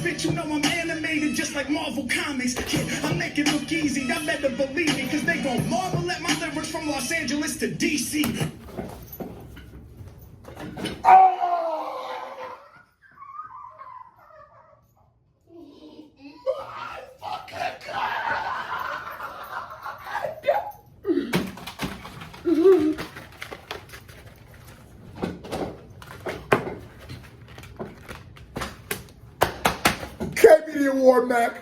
fit, you know I'm animated just like Marvel Comics. Yeah, I make it look easy, y'all better believe me, cause they gon' marvel at my lyrics from Los Angeles to DC. Award, Mac.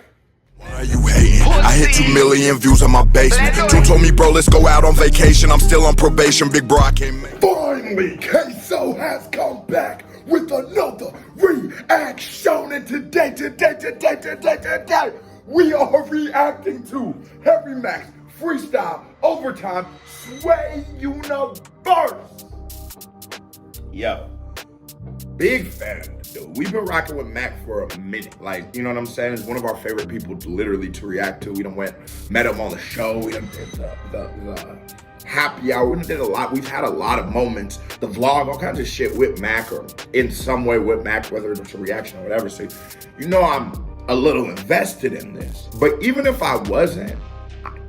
Why are you hating? I hit 2 million views on my basement. Drew told me, bro, let's go out on vacation. I'm still on probation, big bro, I can't make. Finally, Queso has come back with another reaction. And today, we are reacting to Heavy Mack Freestyle Overtime Sway Universe. Yo, big fan. Dude, we've been rocking with Mac for a minute. Like, you know what I'm saying? It's one of our favorite people to literally to react to. We done met him on the show. We done did the happy hour. We done did a lot. We've had a lot of moments. The vlog, all kinds of shit with Mac or in some way with Mac, whether it's a reaction or whatever. So, you know I'm a little invested in this. But even if I wasn't,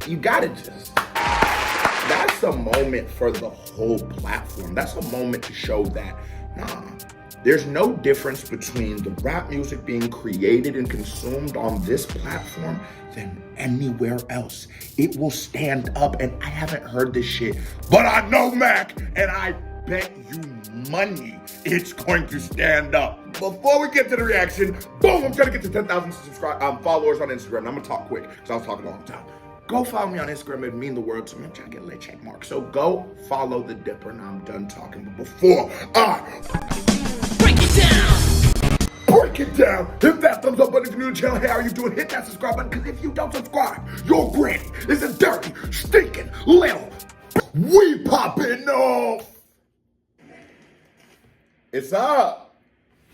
you gotta just, that's a moment for the whole platform. That's a moment to show that, nah, there's no difference between the rap music being created and consumed on this platform than anywhere else. It will stand up, and I haven't heard this shit, but I know Mac, and I bet you money it's going to stand up. Before we get to the reaction, boom, I'm trying to get to 10,000 followers on Instagram. And I'm gonna talk quick, because I was talking a long time. Go follow me on Instagram, it'd mean the world to me. I'm trying to get a lit check mark. So go follow the Dipper, now I'm done talking. But before break it down. Hit that thumbs up button if you're new to the channel. Hey, how are you doing? Hit that subscribe button, because if you don't subscribe, your granny is a dirty, stinking little. We popping off. It's up.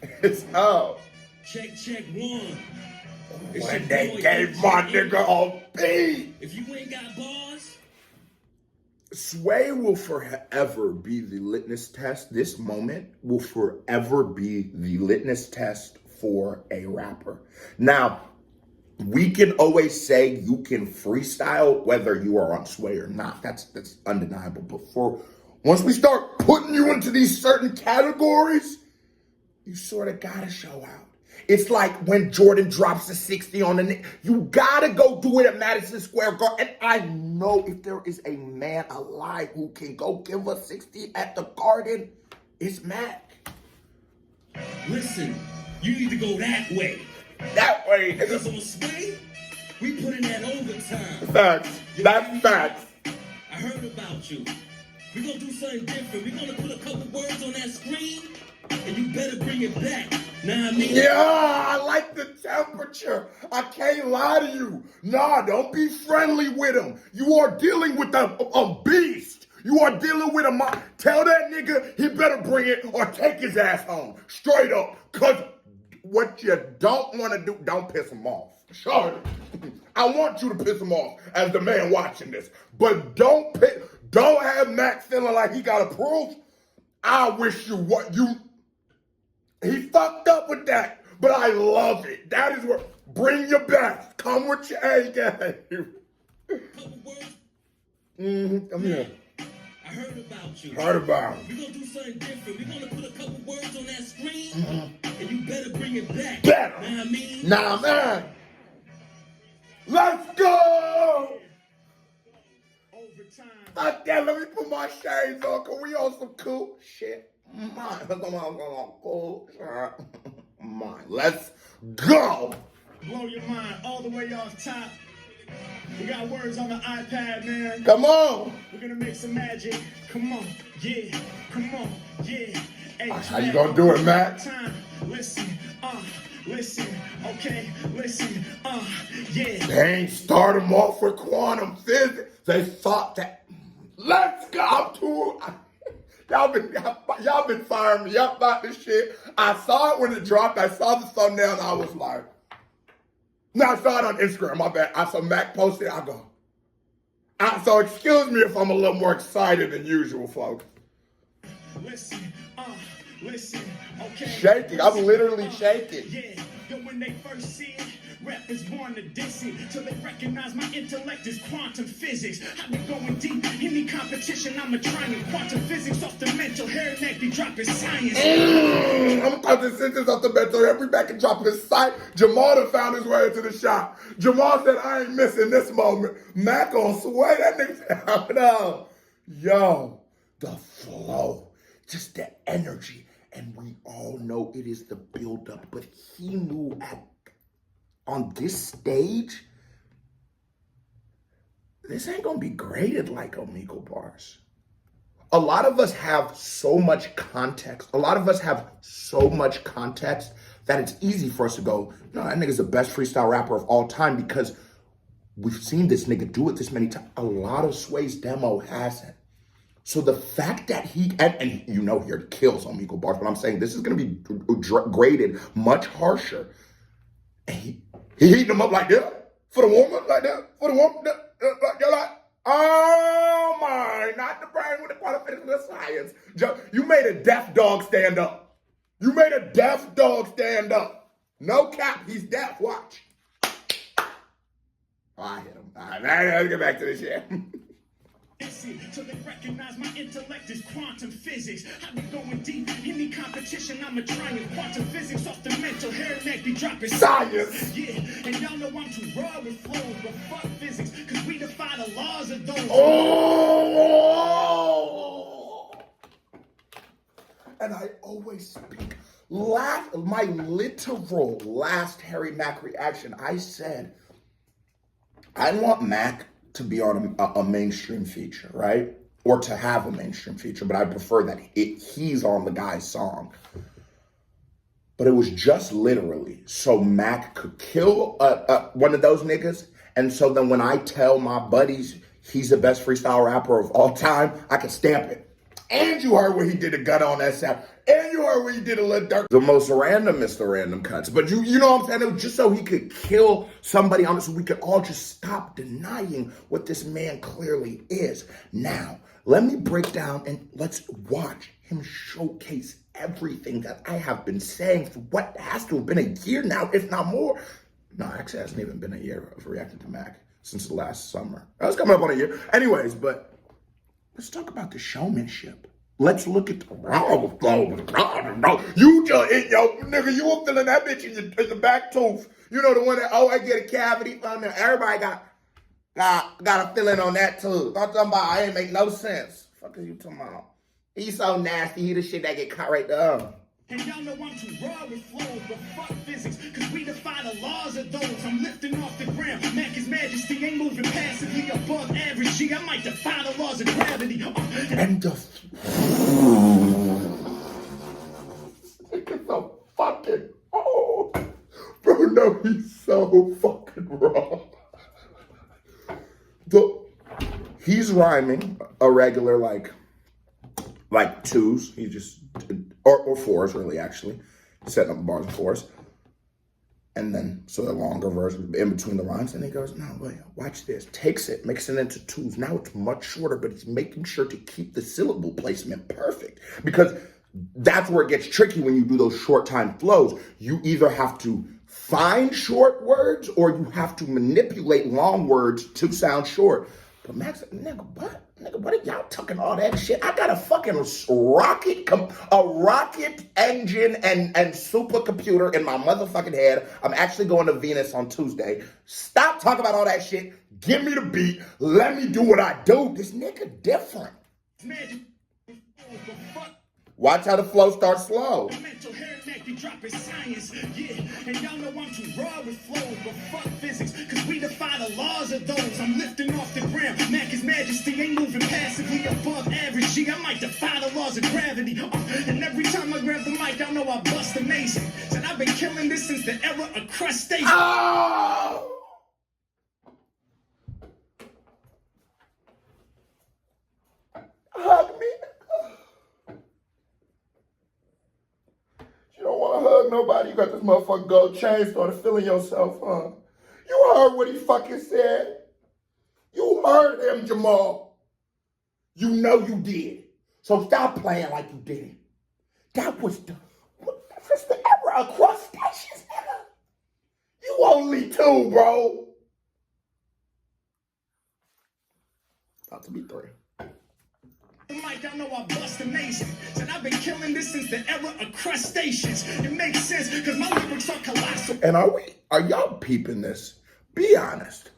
It's up. Check, one. When they gave my nigga a beat. If you ain't got bars, Sway will forever be the litmus test. This moment will forever be the litmus test for a rapper. Now, we can always say you can freestyle whether you are on Sway or not. That's undeniable. But once we start putting you into these certain categories, you sort of gotta show out. It's like when Jordan drops a 60 on the you gotta go do it at Madison Square Garden. And I know if there is a man alive who can go give us 60 at the Garden, it's Mac. Listen, you need to go that way. That way. Because on Sway, we put in that overtime. Facts. That's facts. I heard about you. We're gonna do something different. We're gonna put a couple words on that screen, and you better bring it back. Nah, I mean. Yeah, I like the temperature. I can't lie to you. Nah, don't be friendly with him. You are dealing with a beast. You are dealing with a tell that nigga he better bring it or take his ass home. Straight up. Cause what you don't want to do, don't piss him off. Sure. I want you to piss him off as the man watching this. But don't have Mac feeling like he got to prove. I wish you he fucked up with that, but I love it. That is where, bring your best. Come with your A game. Come here. I heard about you. Heard about him. We're gonna do something different. We're gonna put a couple words on that screen, and you better bring it back. Better. Nah, I mean. Nah, man. Let's go. Overtime. Okay, let me put my shades on, cause we on some cool shit. Let's go. Blow your mind all the way off top. We got words on the iPad, man. Come on. We're gonna make some magic. Come on, yeah. Come on, yeah. Hey, how you gonna do it, Matt? Listen, okay, listen, yeah. They ain't start them off with quantum physics. They thought that. Let's go. Y'all been firing me up about this shit. I saw it when it dropped. I saw the thumbnail and I was like, no, I saw it on Instagram, my bad. I saw Mac posted it, I go. So excuse me if I'm a little more excited than usual, folks. Listen, okay. Shaking, I'm literally shaking. Yeah, Yo, when they first see it, rappers born to diss it, till they recognize my intellect is quantum physics. I be going deep, any competition I'ma try and quantum physics off the mental, hair and neck be dropping science. I'm quantum physics off the mental, every back and drop his sight. Jamal done found his way into the shop. Jamal said, I ain't missing this moment. Mack on sway, that nigga said, hold on. Yo, the flow, just the energy. And we all know it is the buildup, but he knew on this stage, this ain't gonna be graded like Omegle bars. A lot of us have so much context. A lot of us have so much context that it's easy for us to go, no, that nigga's the best freestyle rapper of all time because we've seen this nigga do it this many times. A lot of Sway's demo hasn't. So the fact that he, and you know here it kills Omegle bars, but I'm saying this is going to be graded much harsher. And he heating them up like that, for the warm-up like that, for the warm-up, you're like, oh my, not the brain with the qualification of science. You made a deaf dog stand up. You made a deaf dog stand up. No cap, he's deaf, watch. Oh, I hit him. All right, let's get back to this shit. Till they recognize my intellect is quantum physics. I be going deep, any competition I'ma try and quantum physics off the mental, hair and neck be dropping science. Yeah, and y'all know I'm too raw with flows, but fuck physics, cause we defy the laws of those. Oh! And I always speak, my literal last Harry Mack reaction, I said, I want Mack to be on a mainstream feature, right? Or to have a mainstream feature, but I prefer that he's on the guy's song. But it was just literally so Mack could kill one of those niggas, and so then when I tell my buddies he's the best freestyle rapper of all time, I can stamp it. And you heard what he did a gun on that sound. And you heard what he did a Lil Durk. The most randomest of random cuts. But you know what I'm saying? It was just so he could kill somebody on it, so we could all just stop denying what this man clearly is. Now, let me break down and let's watch him showcase everything that I have been saying for what has to have been a year now, if not more. No, actually, it hasn't even been a year of reacting to Mack since the last summer. I was coming up on a year. Anyways, but let's talk about the showmanship. Let's look at the you just nigga, you were feeling that bitch in the back tooth. You know the one that I get a cavity from there. Everybody got a feeling on that tooth. I'm talking about I ain't make no sense. Fuck is you talking about? He's so nasty. He the shit that get caught right there. And y'all know I'm too raw with flows, but fuck physics, cause we defy the laws of those. I'm lifting off the ground, Mack His Majesty ain't moving passively above average. G, I might defy the laws of gravity. And the nigga's so fucking bro, no, he's so fucking raw. He's rhyming a regular like twos. He just or fours really actually, setting up bars and fours, and then so the longer version in between the lines. And he goes, no wait, watch this. Takes it, makes it into twos. Now it's much shorter, but he's making sure to keep the syllable placement perfect because that's where it gets tricky when you do those short time flows. You either have to find short words or you have to manipulate long words to sound short. But Max, nigga, what? Nigga, what are y'all talking all that shit? I got a fucking rocket engine and supercomputer in my motherfucking head. I'm actually going to Venus on Tuesday. Stop talking about all that shit. Give me the beat. Let me do what I do. This nigga different. Watch how the flow starts slow. Mental hair neck be dropping science, yeah. And y'all know I'm too raw with flows, but fuck physics, cause we defy the laws of those. I'm lifting off the ground, Mack His Majesty ain't moving passively above average. G, I might defy the laws of gravity. And every time I grab the mic, y'all know I bust amazing. Said I've been killing this since the era of CRUSTACEANS. Oh! Hug me. You don't want to hug nobody. You got this motherfucking gold chain, started feeling yourself, huh? You heard what he fucking said. You heard him, Jamal. You know you did. So stop playing like you didn't. That was the era of crustaceans, nigga. me two, bro. About to be three. Mike, y'all know I bust amazing. Said I've been killing this since the era of crustaceans. It makes sense, because my lyrics are colossal. And are y'all peeping this? Be honest.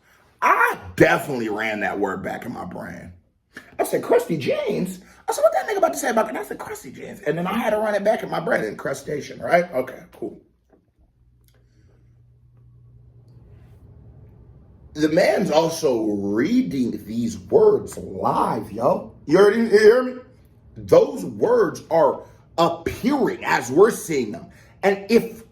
I definitely ran that word back in my brain. I said, crusty jeans? I said, what that nigga about to say about it? And I said, crusty jeans. And then I had to run it back in my brain in crustacean, right? Okay, cool. The man's also reading these words live, yo. You hear me? Those words are appearing as we're seeing them. And if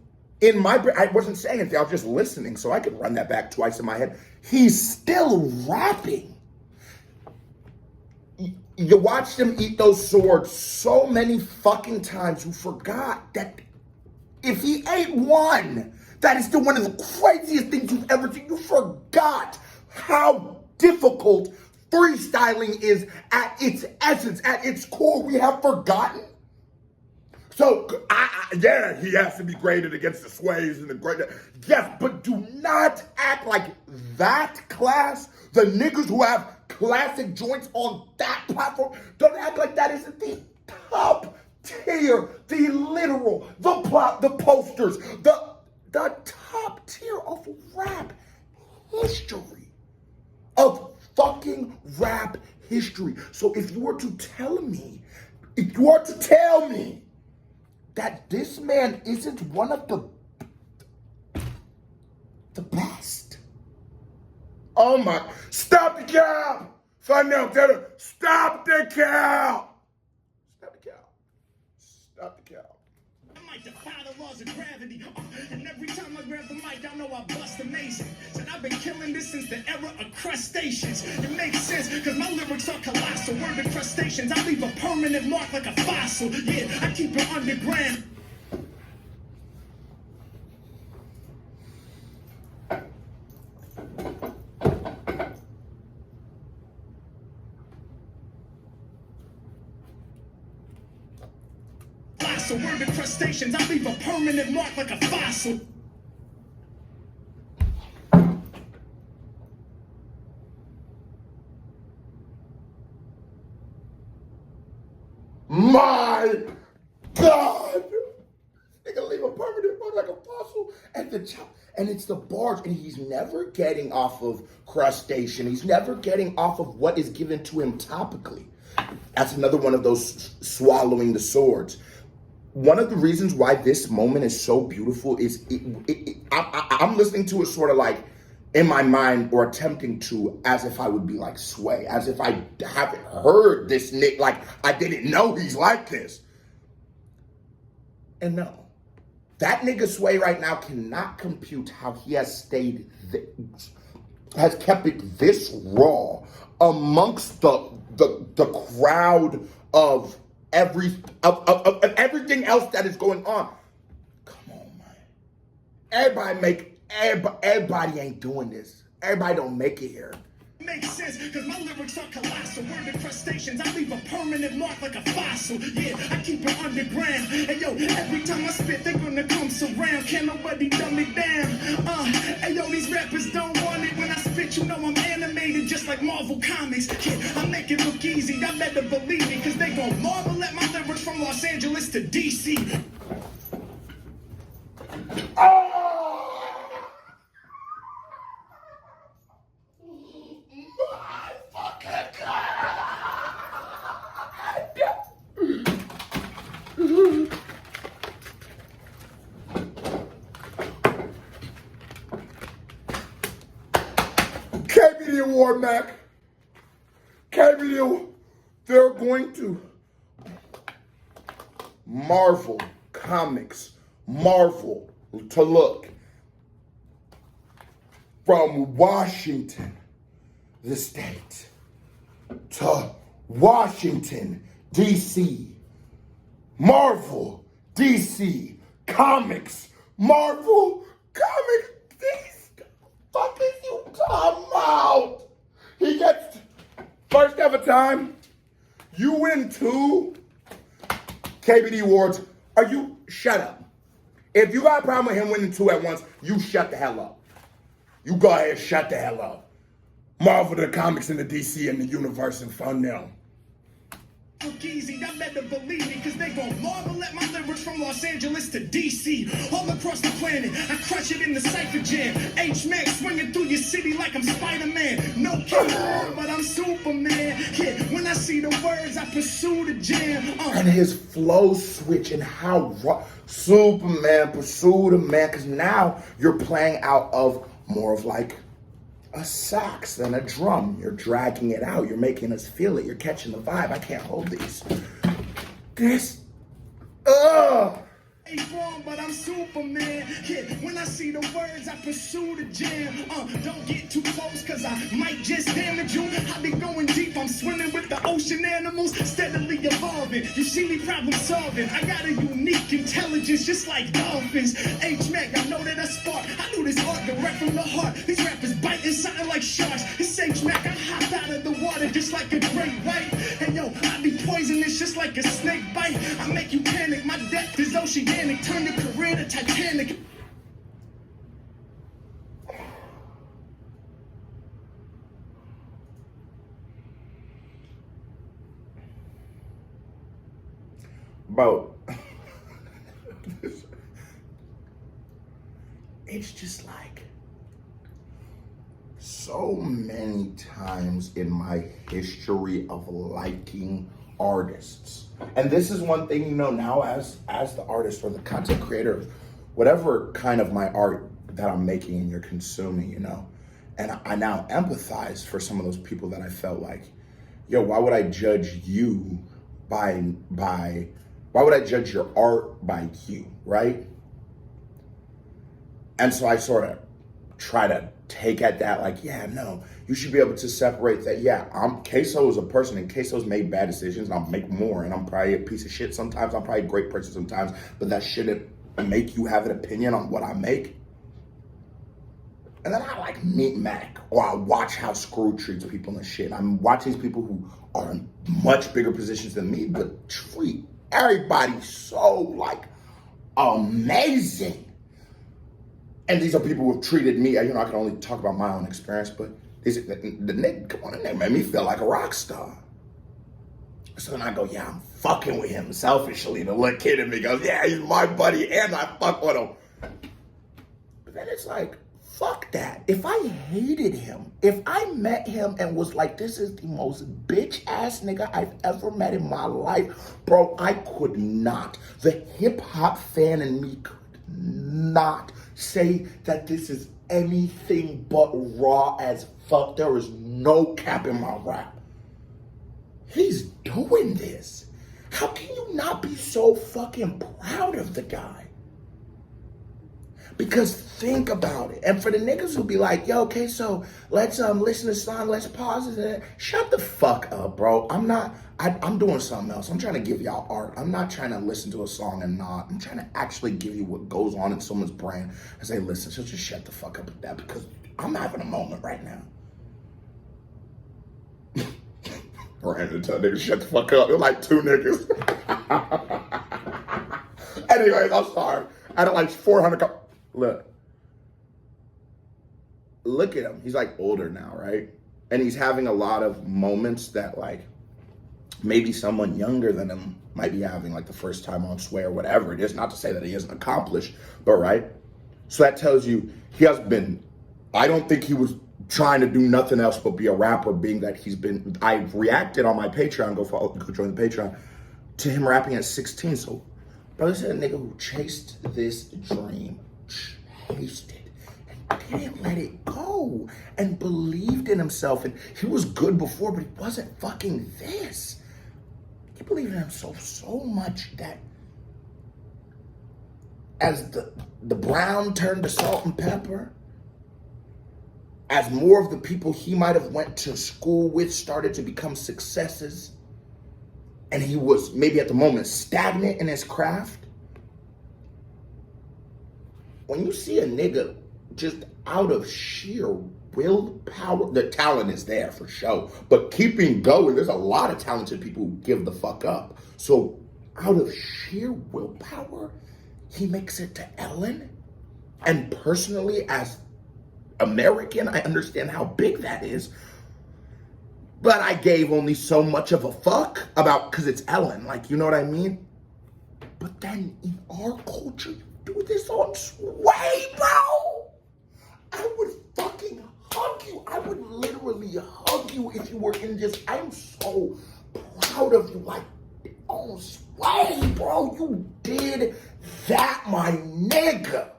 in my brain, I wasn't saying anything, I was just listening, so I could run that back twice in my head. He's still rapping. You watched him eat those swords so many fucking times, you forgot that if he ate one, that is still one of the craziest things you've ever seen. You forgot how difficult freestyling is at its essence, at its core. We have forgotten. So, yeah, he has to be graded against the Sways and the great. Yes, but do not act like that class, the niggas who have classic joints on that platform, don't act like that isn't the top tier, the literal, the plot, the posters, the top tier of rap history, of fucking rap history. So if you were to tell me that this man isn't one of the best. Oh my, stop the cap! Find out, tell her, stop the cap! Stop the cap. Stop the cap. I might defy the laws of gravity. And every time I grab the mic, I know I bust amazing. Said I've been killing this since the era of crustaceans. It makes sense, because my lyrics are colossal. Word to crustaceans, I leave a permanent mark like a fossil. Yeah, I keep it underground. So word to crustaceans, I leave a permanent mark like a fossil. My God! They gonna leave a permanent mark like a fossil at the top. And it's the bars, and he's never getting off of crustacean. He's never getting off of what is given to him topically. That's another one of those swallowing the swords. One of the reasons why this moment is so beautiful is I'm listening to it sort of like in my mind, or attempting to, as if I would be like Sway, as if I haven't heard this Nick, like I didn't know he's like this. And no, that nigga Sway right now cannot compute how he has has kept it this raw amongst the crowd of everything else that is going on. Come on, man. Everybody ain't doing this. Everybody don't make it here. Makes sense, because my lyrics are colossal. Word to crustaceans, I leave a permanent mark like a fossil. Yeah, I keep it underground. Hey yo, every time I spit, they're gonna come surround. Can't nobody dumb it down. Hey yo, these rappers don't want it. When I spit, you know I'm animated just like Marvel Comics. Yeah, I make it look easy, y'all better believe it, because they gon' marvel at my lyrics from Los Angeles to DC. KBD Award, Mac. KBD Award. They're going to Marvel Comics, Marvel to look from Washington, the state, to Washington, D.C., Marvel, D.C., Comics, Marvel, Comics, D.C. Fuck is you talking about? He gets first ever time. You win 2 KBD Awards. Shut up. If you got a problem with him winning 2 at once, you shut the hell up. You go ahead, shut the hell up. Marvel the comics in the DC and the universe and fun them. Look easy, y'all better believe me, cause they gon' marvel at my lyrics from Los Angeles to DC. All across the planet, I crush it in the cypher jam. H-Mack swinging through your city like I'm Spider-Man. No kidding, but I'm Superman. Yeah, when I see the words, I pursue the jam. And his flow switch and how Superman pursued a man, cause now you're playing out of more of like a sax than a drum. You're dragging it out. You're making us feel it. You're catching the vibe. I can't hold these. This, Ain't wrong, but I'm Superman. Yeah, when I see the words, I pursue the jam. Don't get too close, cause I might just damage you. I be going deep, I'm swimming with the ocean animals, steadily evolving. You see me problem solving. I got a unique intelligence, just like dolphins. H-Mack, I know that I spark. I do this art direct from the heart. These rappers biting something like sharks. It's H-Mack, I hop out of the water just like a great white. And yo, I be poisonous just like a snake bite. I make you panic, my depth is oceanic. Turn your career to Titanic. Bro, it's just like so many times in my history of liking artists. And this is one thing, you know, now as the artist or the content creator, whatever kind of my art that I'm making and you're consuming, you know, and I now empathize for some of those people that I felt like, yo, why would I judge you why would I judge your art by you, right? And so I sort of try to take at that like, yeah, no, you should be able to separate that. Yeah, Queso is a person and Queso's made bad decisions and I'll make more and I'm probably a piece of shit sometimes. I'm probably a great person sometimes, but that shouldn't make you have an opinion on what I make. And then I like meet Mac or I watch how Screw treats people and shit. I'm watching these people who are in much bigger positions than me, but treat everybody so like amazing. And these are people who have treated me, you know, I can only talk about my own experience, but the nigga, come on, they made me feel like a rock star. So then I go, yeah, I'm fucking with him selfishly. The little kid in me goes, yeah, he's my buddy and I fuck with him. But then it's like, fuck that. If I hated him, if I met him and was like, this is the most bitch ass nigga I've ever met in my life, bro, I could not. The hip hop fan in me could not say that this is anything but raw as fuck. There is no cap in my rap. He's doing this. How can you not be so fucking proud of the guy? Because think about it. And for the niggas who be like, yo, okay, so let's listen to the song, let's pause it. Shut the fuck up, bro. I'm doing something else. I'm trying to give y'all art. I'm not trying to listen to a song and not. I'm trying to actually give you what goes on in someone's brain and say, listen, so just shut the fuck up with that because I'm having a moment right now. Ran to tell niggas shut the fuck up. They're like two niggas. Anyways, I'm sorry. I had like 400. Look at him. He's like older now, right? And he's having a lot of moments that like maybe someone younger than him might be having like the first time on Sway or whatever it is. Not to say that he isn't accomplished, but right? So that tells you he has been, I don't think he was trying to do nothing else but be a rapper, being that I reacted on my Patreon, go join the Patreon, to him rapping at 16. So, bro, this is a nigga who chased this dream, chased it, and didn't let it go, and believed in himself. And he was good before, but he wasn't fucking this. He believed in himself so much that as the brown turned to salt and pepper, as more of the people he might have went to school with started to become successes, and he was maybe at the moment stagnant in his craft, when you see a nigga just out of sheer willpower, the talent is there for sure, but keeping going, there's a lot of talented people who give the fuck up. So out of sheer willpower, he makes it to Ellen. And personally, as American. I understand how big that is. But I gave only so much of a fuck about, because it's Ellen, like, you know what I mean? But then in our culture, you do this on Sway, bro. I would fucking hug you. I would literally hug you if you were in this. I'm so proud of you. Like, on Sway, bro, you did that, my nigga.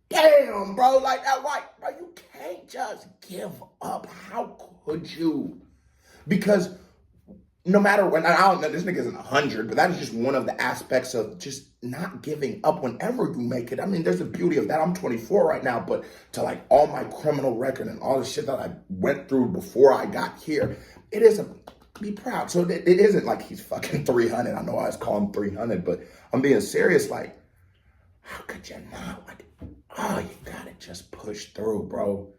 Damn, bro, like that, like, bro, you can't just give up. How could you? Because no matter when, I don't know, this nigga isn't 100, but that is just one of the aspects of just not giving up whenever you make it. I mean, there's the beauty of that. I'm 24 right now, but to like all my criminal record and all the shit that I went through before I got here, it isn't, be proud. So it isn't like he's fucking 300. I know I was calling him 300, but I'm being serious. Like, how could you not? Like, oh, you gotta just push through, bro.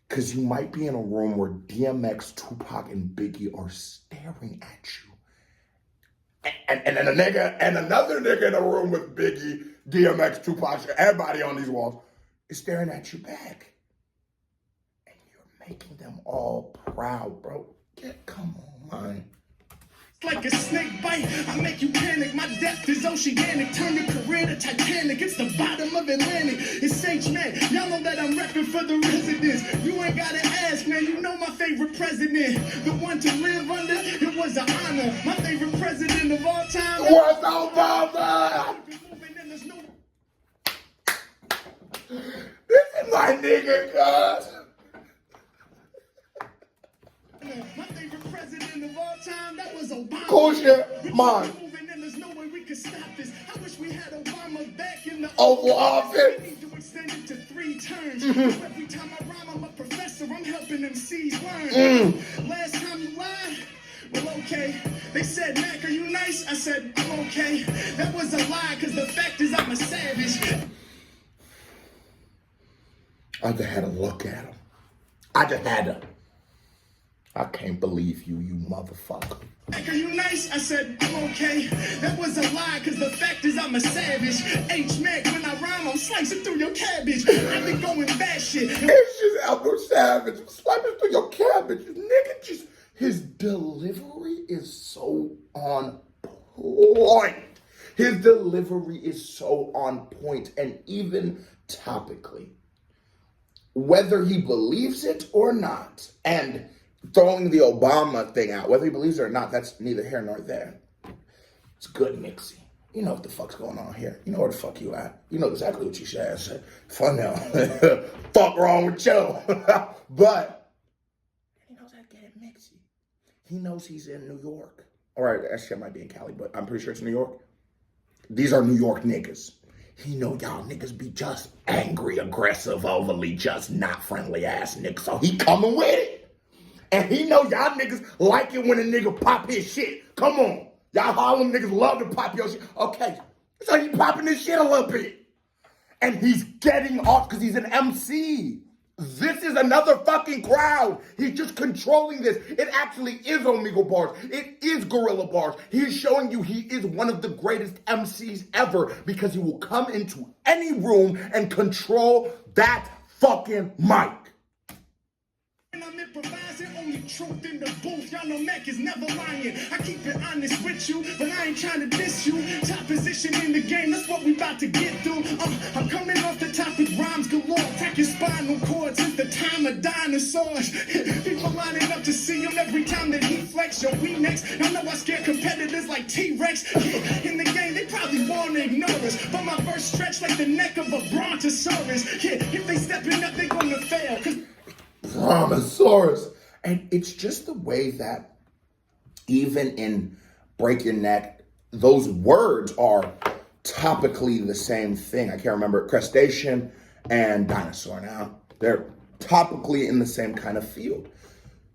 Because you might be in a room where DMX, Tupac, and Biggie are staring at you. And then a nigga and another nigga in a room with Biggie, DMX, Tupac, everybody on these walls is staring at you back. And you're making them all proud, bro. Come on, man. Like a snake bite, I make you panic. My depth is oceanic. Turn your career to Titanic. It's the bottom of Atlantic. It's H-Man. Y'all know that I'm repping for the residents. You ain't gotta ask, man. You know my favorite president. The one to live under, it was an honor. My favorite president of all time was Obama. This is my nigga, cuz. My favorite president of all time, that was Obama. Cool shit, man. And there's no way we could stop this. I wish we had Obama back in the Oval Office. We need to extend it to 3 terms. Every time I rhyme, I'm a professor. I'm helping MCs learn. Last time you lied, well, okay. They said, Mac, are you nice? I said, I'm okay. That was a lie, because the fact is I'm a savage. I just had to look at him. I just had to. I can't believe you, you motherfucker. Mac, are you nice? I said, I'm okay. That was a lie, because the fact is I'm a savage. H-Mac, when I rhyme, I'm slicing through your cabbage. I've been going batshit. It's just Elder Savage. I'm slicing through your cabbage. Nigga, just, his delivery is so on point. His delivery is so on point, and even topically. Whether he believes it or not, and throwing the Obama thing out, whether he believes it or not, that's neither here nor there. It's good, Nixie. You know what the fuck's going on here. You know where the fuck you at. You know exactly what you should have said. Fun now. Fuck wrong with you. But he knows how to get it, Nixie. He knows he's in New York. All right, that shit might be in Cali, but I'm pretty sure it's New York. These are New York niggas. He know y'all niggas be just angry, aggressive, overly, just not friendly ass niggas. So he coming with it. And he know y'all niggas like it when a nigga pop his shit. Come on. Y'all Harlem niggas love to pop your shit. Okay. So he popping his shit a little bit. And he's getting off because he's an MC. This is another fucking crowd. He's just controlling this. It actually is Omegle bars. It is Gorilla bars. He's showing you he is one of the greatest MCs ever because he will come into any room and control that fucking mic. I'm improvising, only truth in the booth. Y'all know Mac is never lying. I keep it honest with you, but I ain't trying to diss you. Top position in the game, that's what we about to get through. I'm coming off the top with rhymes galore. Attack your spinal cord since the time of dinosaurs. People lining up to see him every time that he flex. Yo, we next. I know I scare competitors like T-Rex. In the game, they probably want to ignore us. But my verse stretch like the neck of a brontosaurus. Yeah, if they stepping up, they gonna fail. Brontosaurus. And it's just the way that even in Break Your Neck, those words are topically the same thing. I can't remember, crustacean and dinosaur now. They're topically in the same kind of field.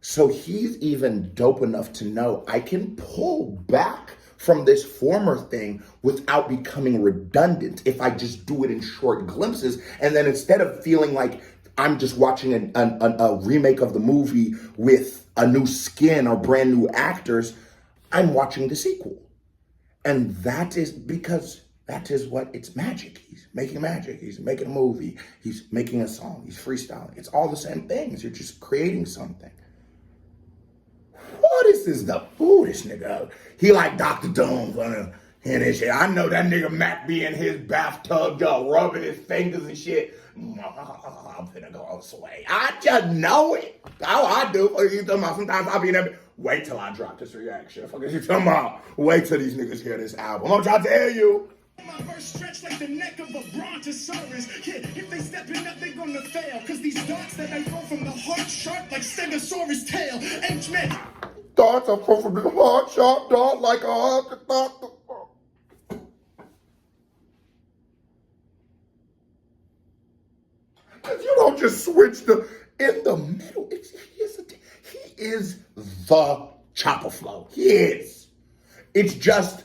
So he's even dope enough to know I can pull back from this former thing without becoming redundant if I just do it in short glimpses. And then instead of feeling like I'm just watching a remake of the movie with a new skin or brand new actors, I'm watching the sequel. And that is because That is what it's magic. He's making magic. He's making a movie. He's making a song. He's freestyling. It's all the same things. You're just creating something. What is this? This nigga. He like Dr. Doom and this shit. I know that nigga Mack be in his bathtub, y'all rubbing his fingers and shit. I'm finna go sway. I just know it. How I do. You talking about? Sometimes I'll be in there. Wait till I drop this reaction. Fuck is you talking about? Wait till these niggas hear this album. I'm trying to tell you. My verse stretched like the neck of a brontosaurus. Yeah, if they stepping up, they gonna fail. Cause these darts that I throw from the heart sharp like Stegosaurus tail. H-man. Darts are from the heart, sharp dart like a heart. Cause you don't just switch in the middle. He is the chopper flow. He is. It's just,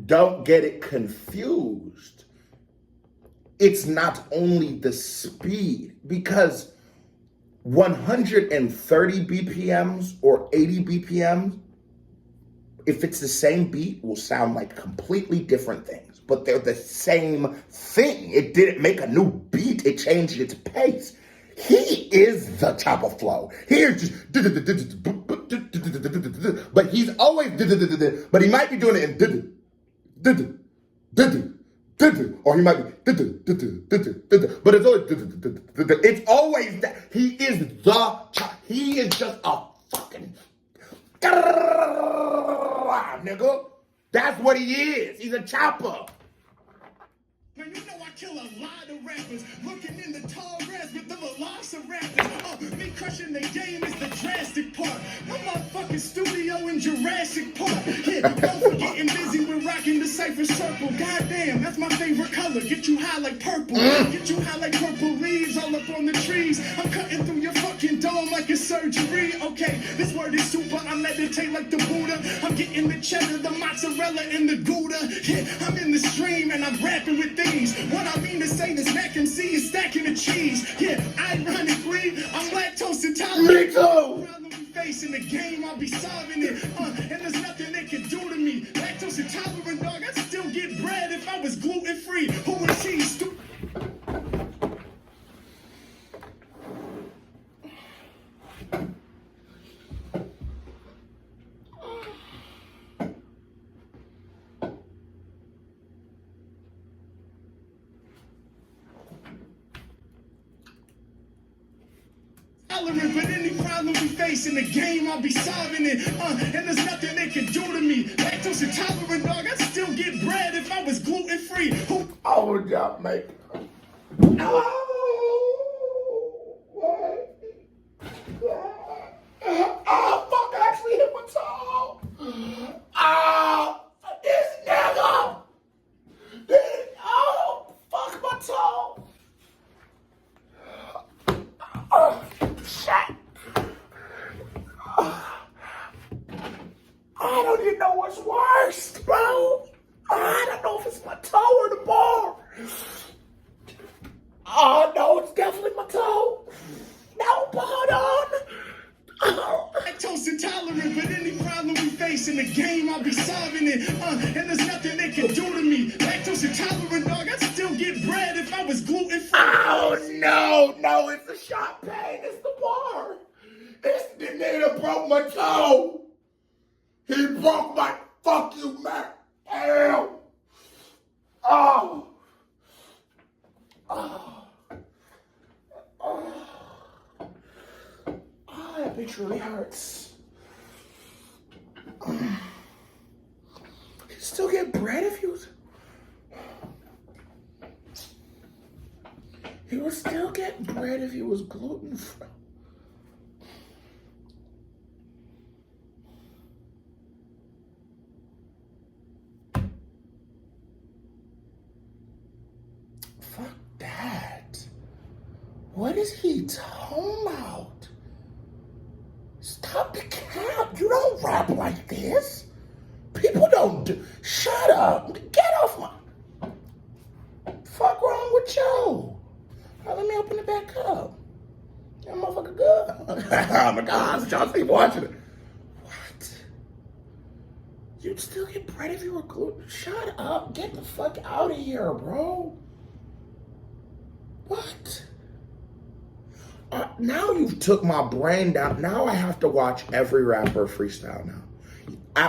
don't get it confused. It's not only the speed, because 130 BPMs or 80 BPMs, if it's the same beat, will sound like completely different things, but they're the same thing. It didn't make a new beat, it changed its pace. He is the chopper flow. He's just, but he's always, but he might be doing it in, or he might be, but it's always that. He is he is just a fucking nigga. That's what he is. He's a chopper. Man, you know I kill a lot of rappers. Looking in the tall grass with the velociraptors. Me crushing the game is the drastic part. I'm motherfucking studio in Jurassic Park. Yeah, don't forgetting busy with rocking the cipher circle. Goddamn, that's my favorite color. Get you high like purple. Get you high like purple leaves all up on the trees. I'm cutting through your fucking dome like a surgery. Okay, this word is super. I meditate like the Buddha. I'm getting the cheddar, the mozzarella, and the Gouda. Yeah, I'm in the stream and I'm rapping with things. What I mean to say, this Mack MC is stacking the cheese. Yeah, ironically, I'm lactose intolerant. Me too. Problem we face in the game, I'll be solving it. And there's nothing they can do to me. Lactose intolerant, dog, I'd still get bread if I was gluten free. Who is he? But any problem we face in the game, I'll be solving it. And there's nothing they can do to me. Lactose intolerant, dog, I'd still get bread if I was gluten free. Oh, job, mate. Oh, fuck, I actually hit my toe. Oh, this nigga. Oh, fuck my toe. Oh, shit. I don't even know what's worse, bro. I don't know if it's my toe or the bar. Oh, no, it's definitely my toe. No, hold on. Oh. Lactose intolerant, but any problem we face in the game, I'll be solving it. And there's nothing they can do to me. Lactose intolerant, dog, I'd still get bread if I was gluten free. Oh, no, it's the shot pain. It's the bar. It's the nigga broke my toe. He broke my, fuck you, Mack. Damn. Oh. Oh. Oh. Oh, that bitch really hurts. You still get bread if you... He would still get bread if he was gluten-free. Fuck that. What is he talking about? Stop the cap. You don't rap like this. People don't do... Shut up. Get off my... Fuck wrong with you? Let me open it back up. That motherfucker good. Oh my God, y'all see watching it. What? You'd still get bread if you were glued. Shut up. Get the fuck out of here, bro. What? Now you've took my brain down. Now I have to watch every rapper freestyle now.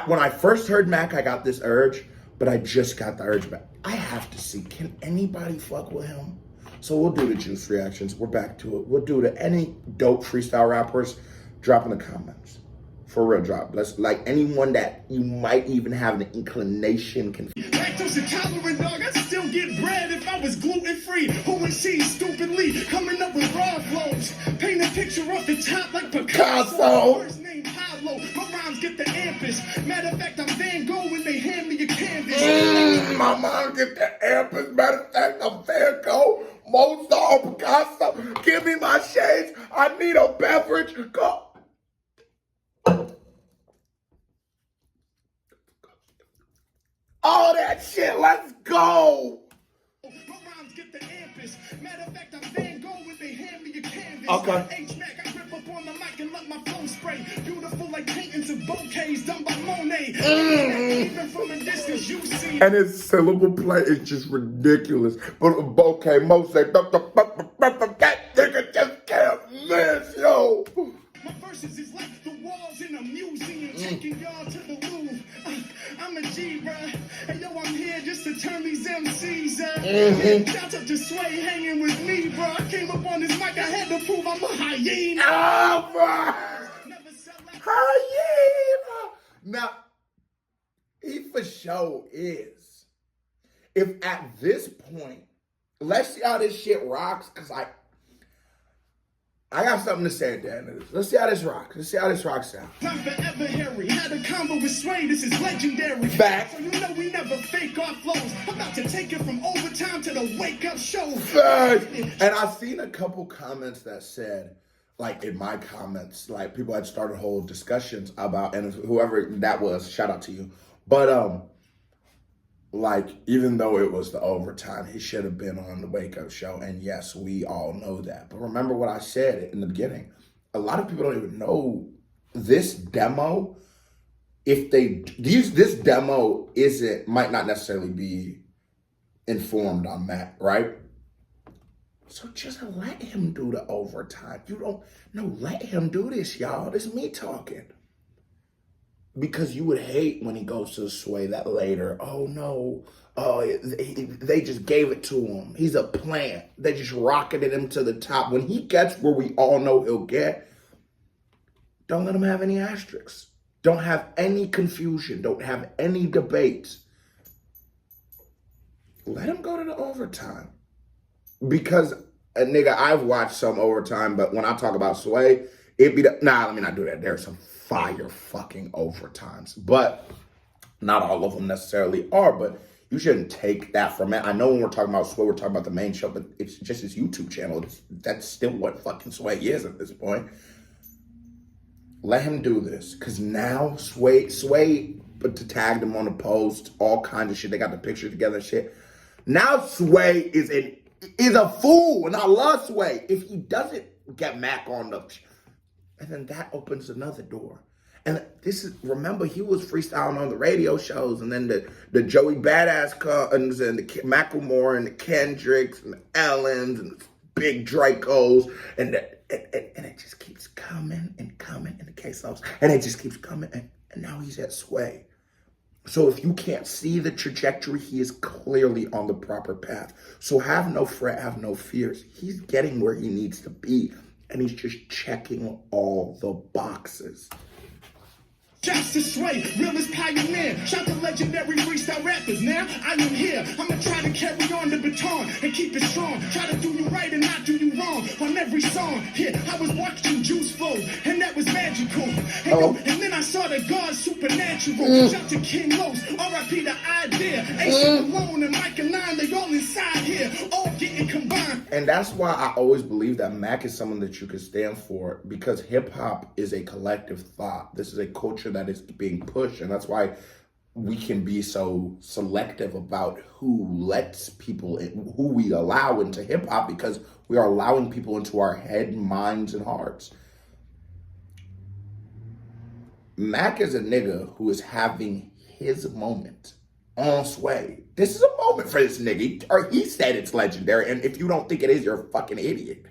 When I first heard Mack, I got this urge, but I just got the urge back. I have to see, can anybody fuck with him? So we'll do the juice reactions. We're back to it. We'll do to any dope freestyle rappers. Drop in the comments. For real, drop. Let's, like, anyone that you might even have an inclination can. Lactose intolerant, dog. I'd still get bread if I was gluten-free. Who and she stupidly coming up with raw flows. Paint a picture off the top like Picasso. First name Pablo. My rhymes get the ampest. Matter of fact, I'm Van Gogh when they hand me a canvas. My mom get the ampest. Matter of fact, I'm Van Gogh. Mozart, Picasso. Give me my shades. I need a beverage. Go. All that shit, let's go! My rhymes get the ampest. Matter of fact, I'm Van Gogh when they hand me a canvas. Okay. H-Mac, I grip up on the mic and let my flow spray. Beautiful like paintings of bouquets done by Monet. Even from a distance, you see. And his syllable play is just ridiculous. But a bouquet, most say, that nigga just can't miss, yo. My verses is like the walls in a museum, taking y'all to the Louvre. I'm a G, bruh. Hey, yo, I'm here just to turn these MCs up. Shout out to Sway hanging with me, bro. I came up on this mic, I had to prove I'm a hyena. Oh, bro. Hyena. Now, he for sure is. If at this point, let's see how this shit rocks, because I got something to say at the end of this. Let's see how this rocks. Let's see how this rocks out. I'm forever Harry. Had a combo with Sway. This is legendary. Fact. So you know we never fake our flows. I'm about to take it from overtime to the wake-up show. Fact. And I've seen a couple comments that said, like in my comments, like people had started whole discussions about, and whoever that was, shout out to you. But like, even though it was the overtime, he should have been on the wake-up show. And yes, we all know that. But remember what I said in the beginning. A lot of people don't even know this demo. This demo might not necessarily be informed on Mack, right? So just let him do the overtime. Let him do this, y'all. This is me talking. Because you would hate when he goes to Sway that later, oh no, they just gave it to him. He's a plant. They just rocketed him to the top. When he gets where we all know he'll get, don't let him have any asterisks. Don't have any confusion. Don't have any debates. Let him go to the overtime. Because, nigga, I've watched some overtime, but when I talk about Sway, let me not do that. There's some fire fucking overtimes, but not all of them necessarily are. But you shouldn't take that from it. I know when we're talking about Sway, we're talking about the main show, but it's just his YouTube channel. That's still what fucking Sway is at this point. Let him do this, because now Sway tagged him on the post, all kinds of shit. They got the picture together and shit. Now Sway is a fool, and I love Sway. If he doesn't get Mack on the, and then that opens another door. And remember, he was freestyling on the radio shows, and then the Joey Badass comes, and the Macklemore, and the Kendricks, and the Ellens, and the Big Dracos, and it just keeps coming and coming, and the Quesos, and it just keeps coming, and now he's at Sway. So if you can't see the trajectory, he is clearly on the proper path. So have no fret, have no fears. He's getting where he needs to be, and he's just checking all the boxes. Shouts to Sway, realest pioneer. Shout to legendary freestyle rappers. Now I am here. I'ma try to carry on the baton and keep it strong. Try to do you right and not do you wrong on every song. Here, I was watching Juice Flow, and that was magical. And then I saw the God supernatural. Shout to King Los, R.I.P. the idea. Ace Malone and Mike and Nine, they all inside here, all getting combined. And that's why I always believe that Mack is someone that you could stand for, because hip hop is a collective thought. This is a culture that is being pushed, and that's why we can be so selective about who lets people in, who we allow into hip hop, because we are allowing people into our head, minds, and hearts. Mack is a nigga who is having his moment on Sway. This is a moment for this nigga. Or he said it's legendary. And if you don't think it is, you're a fucking idiot.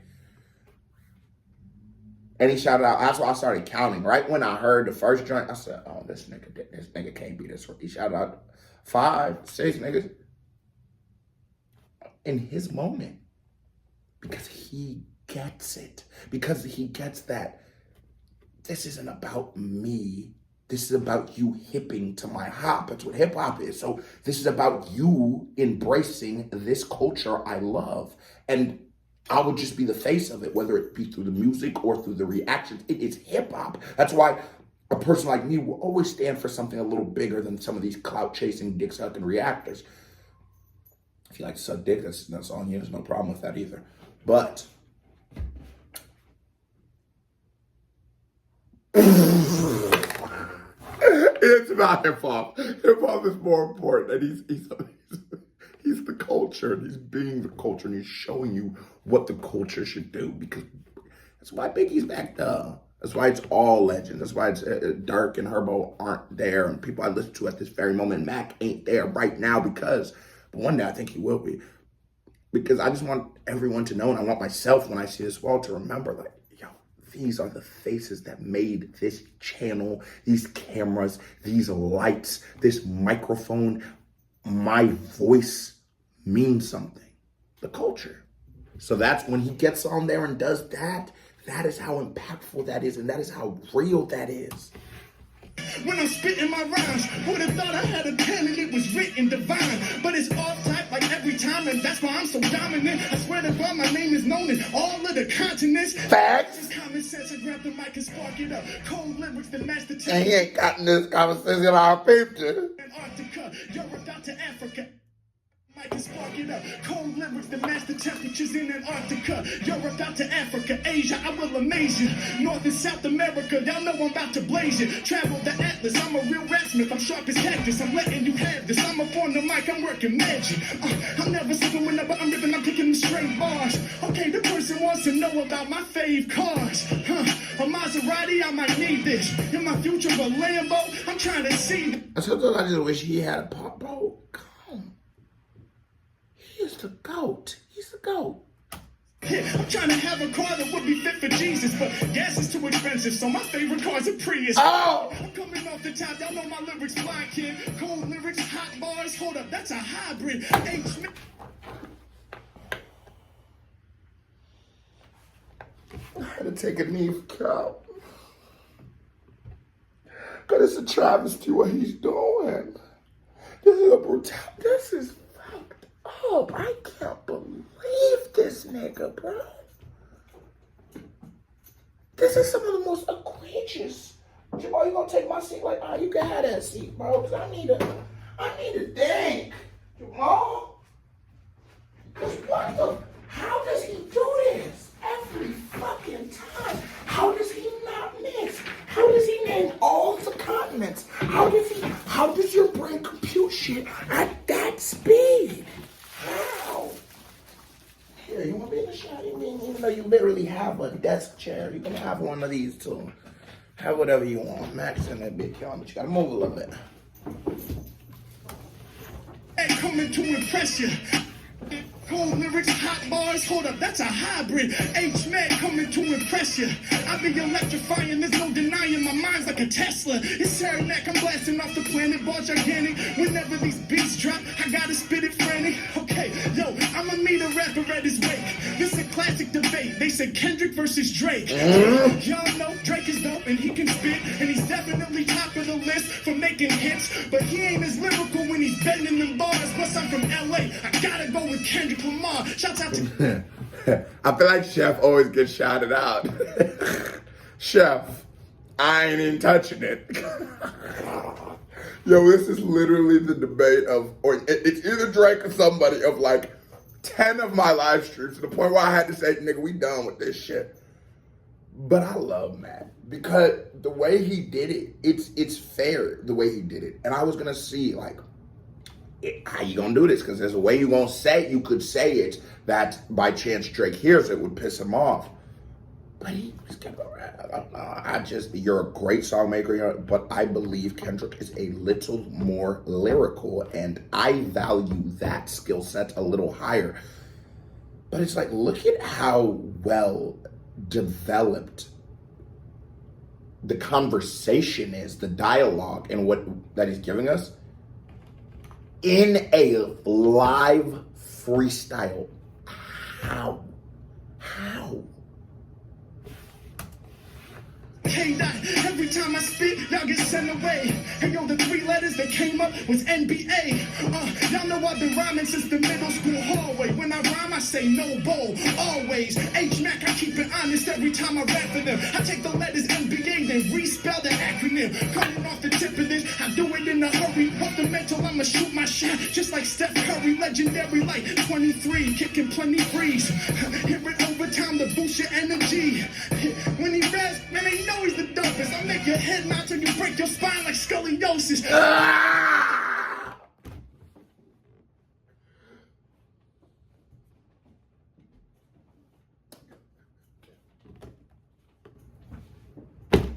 And he shouted out, that's why I started counting. Right when I heard the first joint, I said, oh, this nigga can't be this. He shouted out 5, 6 niggas in his moment. Because he gets it. Because he gets that this isn't about me. This is about you hipping to my hop. That's what hip hop is. So this is about you embracing this culture I love. And I would just be the face of it, whether it be through the music or through the reactions. It is hip hop. That's why a person like me will always stand for something a little bigger than some of these clout chasing, dick sucking reactors. If you like to suck dick, that's on you. There's no problem with that either. But it's about hip hop. Hip hop is more important, and he's the culture, and he's being the culture, and he's showing you what the culture should do. Because that's why Biggie's back there. That's why it's all legend. That's why it's Dirk and Herbo aren't there, and people I listen to at this very moment. Mac ain't there right now but one day I think he will be. Because I just want everyone to know, and I want myself when I see this wall to remember, like, yo, these are the faces that made this channel, these cameras, these lights, this microphone, my voice means something. The culture. So that's when he gets on there and does that. That is how impactful that is, and that is how real that is. When I'm spitting my rhymes, would have thought I had a pen and it was written divine. But it's off type like every time, and that's why I'm so dominant. I swear to God, my name is known in all of the continents. Facts. Just common sense, I grab the mic and spark it up. Cold lyrics, the master text. And he ain't gotten this conversation on our picture. Antarctica, Europe out to Africa. Mic and spark it up. Cold lyrics, the master temperatures in Antarctica. Europe out to Africa, Asia, I will amaze you. North and South America, y'all know I'm about to blaze you. Travel the Atlas, I'm a real rapsmith. I'm sharp as cactus, I'm letting you have this. I'm up on the mic, I'm working magic. I'm never sipping whenever I'm ripping, I'm kicking the straight bars. Okay, the person wants to know about my fave cars. A Maserati, I might need this. In my future, a Lambo, I'm trying to see. Sometimes I just wish he had a pop, bro. He's the GOAT. He's the GOAT. I'm trying to have a car that would be fit for Jesus, but gas is too expensive, so my favorite car's a Prius. Oh! I'm coming off the top, y'all know my lyrics fly, kid. Cold lyrics, hot bars, hold up, that's a hybrid. H. I had to take a knee for Cal. Because it's a travesty what he's doing. This is a brutal. This is fucked up. I can't believe this nigga, bro. This is some of the most egregious. Jamal, you gonna take my seat? Like, you can have that seat, bro. Because I need a think. Jamal? Because what the? How does he do this every fucking time? How does he not miss? How does he name all the continents? How does your brain compute shit at that speed? How? Here, you want me in the shot? Even though you literally have a desk chair, you can have one of these too. Have whatever you want. Max in that big y'all, but you gotta move a little bit. Hey, coming to impress you. Cold lyrics, hot bars, hold up, that's a hybrid. H-Man coming to impress you. I be electrifying, there's no denying. My mind's like a Tesla. It's Harry Mack, I'm blasting off the planet, ball gigantic. Whenever these beats drop, I gotta spit it frantic. Okay, yo, I'ma meet a rapper at his wake. This a classic debate. They said Kendrick versus Drake. Y'all know Drake is dope and he can spit, and he's definitely top of the list for making hits. But he ain't as lyrical when he's bending them bars. Plus I'm from LA, I gotta go with Kendrick Lamar. Shouts out to I feel like Chef always gets shouted out. Chef, I ain't even touching it. Yo, this is literally the debate of, or it's either Drake or somebody of like 10 of my live streams to the point where I had to say, nigga, we done with this shit. But I love Matt because the way he did it, it's fair the way he did it. And I was gonna see like, how you gonna do this? Because there's a way you could say it that by chance Drake hears it would piss him off. But he was you're a great song maker, but I believe Kendrick is a little more lyrical, and I value that skill set a little higher. But it's like, look at how well developed the conversation is, the dialogue, and what that he's giving us in a live freestyle. How? Hey, every time I spit, y'all get sent away. Hey, yo, the 3 letters that came up was NBA. Y'all know I've been rhyming since the middle school hallway. When I rhyme, I say no bowl, always. H-Mac, I keep it honest every time I rap for them. I take the letters NBA, then respell the acronym. Coming off the tip of this, I do it in a hurry. Off the mental, I'ma shoot my shot, just like Steph Curry. Legendary like 23, kicking plenty threes. Hit it overtime to boost your energy. When he raps, man, they know he's the dopest. I'll make your head nod till you break your spine like scoliosis.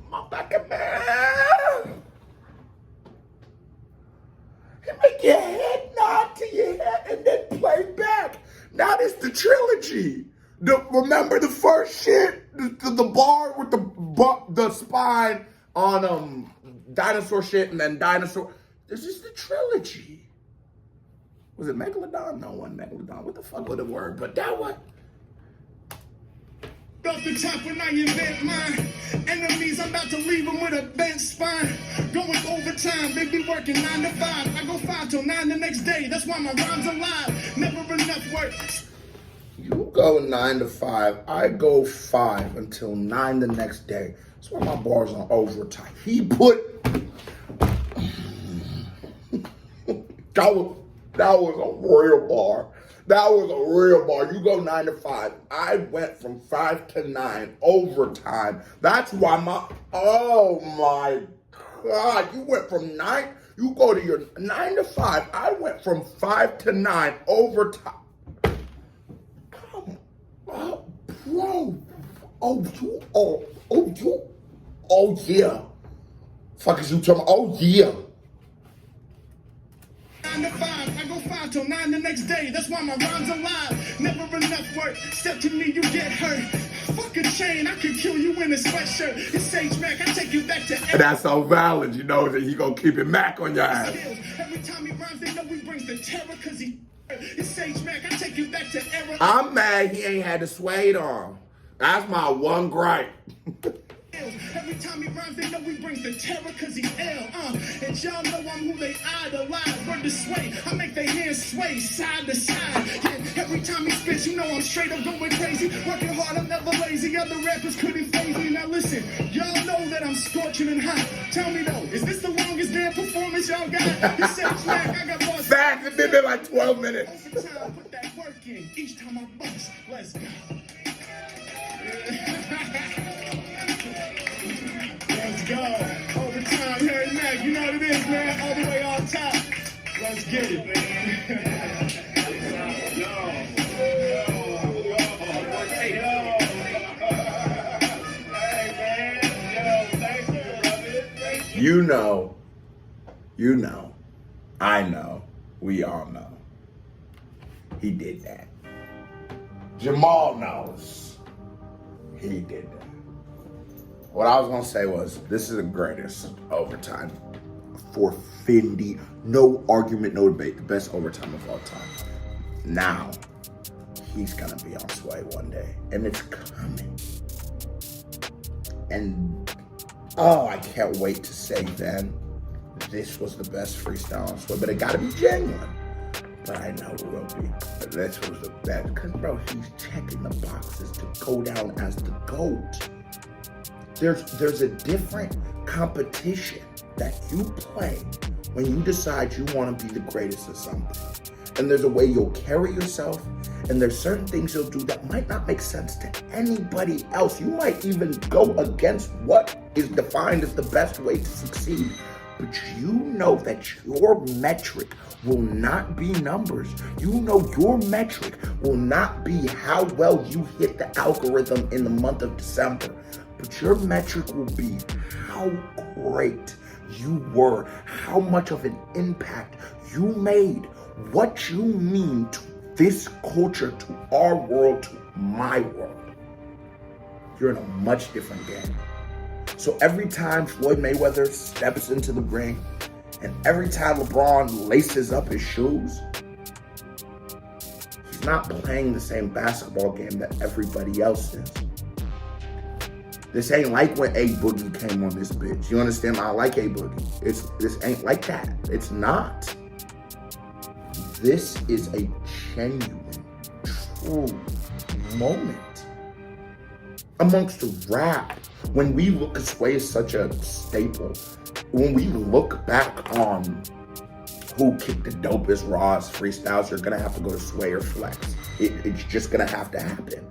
Motherfucker, man. You make your head nod to your head and then play back. Now this the trilogy. Remember the first shit? The bar with the spine on dinosaur shit, and then dinosaur. This is the trilogy. Was it Megalodon? No, one Megalodon. What the fuck was the word? But that one. Off the top when I invent mine. Enemies, I'm about to leave them with a bent spine. Going overtime, they be working 9 to 5. I go 5 till 9 the next day. That's why my rhymes alive. Never enough work. You go 9 to 5. I go 5 until 9 the next day. That's why my bars on overtime. He put that was a real bar. That was a real bar. You go 9 to 5. I went from 5 to 9 overtime. That's why oh my God. You went from 9, you go to your 9 to 5. I went from 5 to 9 overtime. Come on, bro. Oh yeah. Fuck is you talking about? Oh yeah. 9 to 5, I go 5 till 9 the next day. That's why my rhymes alive. Never enough work. Step to me, you get hurt. Fuck a chain, I could kill you in a sweatshirt. It's H-Mac, I take you back to. And that's so valid, you know that he gonna keep it Mac on your ass. Every time he rhymes, they know he brings the terror, cause he. It's H-Mac, I take you back to era. I'm mad he ain't had the suede on. That's my one gripe. Every time he rhymes, they know he brings the terror, cause he's L. And y'all know I'm who they idolize. Word to sway, I make their hands sway side to side. Yeah, every time he spits, you know I'm straight up going crazy. Working hard, I'm never lazy. Other rappers couldn't phase me. Now listen, y'all know that I'm scorching and hot. Tell me though, is this the longest damn performance y'all got? This H-Mac, I got bars. Facts, it been like 12 minutes. Overtime, put that work in. Each time I bust, let's go. Let's go. Overtime here at Mac. You know what it is, man. All the way on top. Let's get it, man. You know, I know, we all know. He did that. Jamal knows. He did that. What I was gonna say was, this is the greatest overtime for Fendi. No argument, no debate. The best overtime of all time. Now, he's gonna be on Sway one day, and it's coming. And oh, I can't wait to say then, this was the best freestyle on Sway, but it gotta be genuine. But I know it will be. But this was the best, because bro, he's checking the boxes to go down as the GOAT. There's a different competition that you play when you decide you want to be the greatest at something. And there's a way you'll carry yourself, and there's certain things you'll do that might not make sense to anybody else. You might even go against what is defined as the best way to succeed. but you know that your metric will not be numbers. You know your metric will not be how well you hit the algorithm in the month of December, but your metric will be how great you were, how much of an impact you made, what you mean to this culture, to our world, to my world. You're in a much different game. So every time Floyd Mayweather steps into the ring, and every time LeBron laces up his shoes, he's not playing the same basketball game that everybody else is. This ain't like when A Boogie came on this bitch. You understand? I like A Boogie. This ain't like that. It's not. This is a genuine, true moment amongst the rap. When we look at Sway as such a staple, when we look back on who kicked the dopest, rawest freestyles, you're gonna have to go to Sway or Flex. It's just gonna have to happen.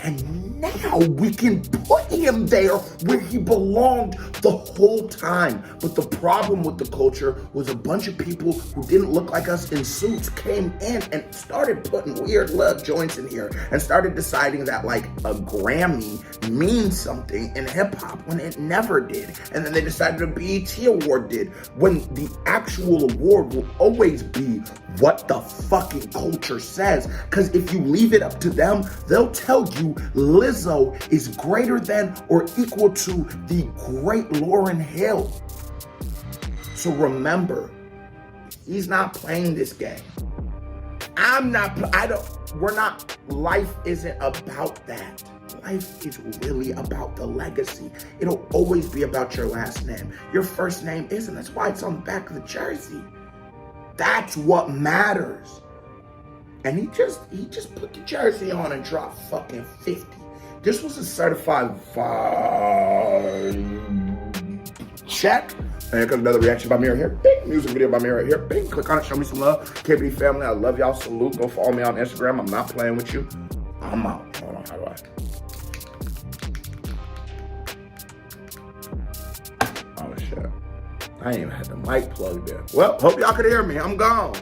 And now we can put him there where he belonged the whole time. But the problem with the culture was a bunch of people who didn't look like us in suits came in and started putting weird love joints in here and started deciding that like a Grammy means something in hip hop when it never did. And then they decided a BET award did, when the actual award will always be what the fucking culture says. Because if you leave it up to them, they'll tell you Lizzo is greater than or equal to the great Lauryn Hill. So remember, he's not playing this game. Life isn't about that. Life is really about the legacy. It'll always be about your last name. Your first name isn't. That's why it's on the back of the jersey. That's what matters. And he just put the jersey on and dropped fucking 50. This was a certified check. And here comes another reaction by me right here. Bing, music video by me right here. Bing, click on it, show me some love. KBD family, I love y'all. Salute. Go follow me on Instagram. I'm not playing with you. I'm out. Hold on, how do I? Oh shit. I ain't even had the mic plugged in. Well, hope y'all could hear me. I'm gone.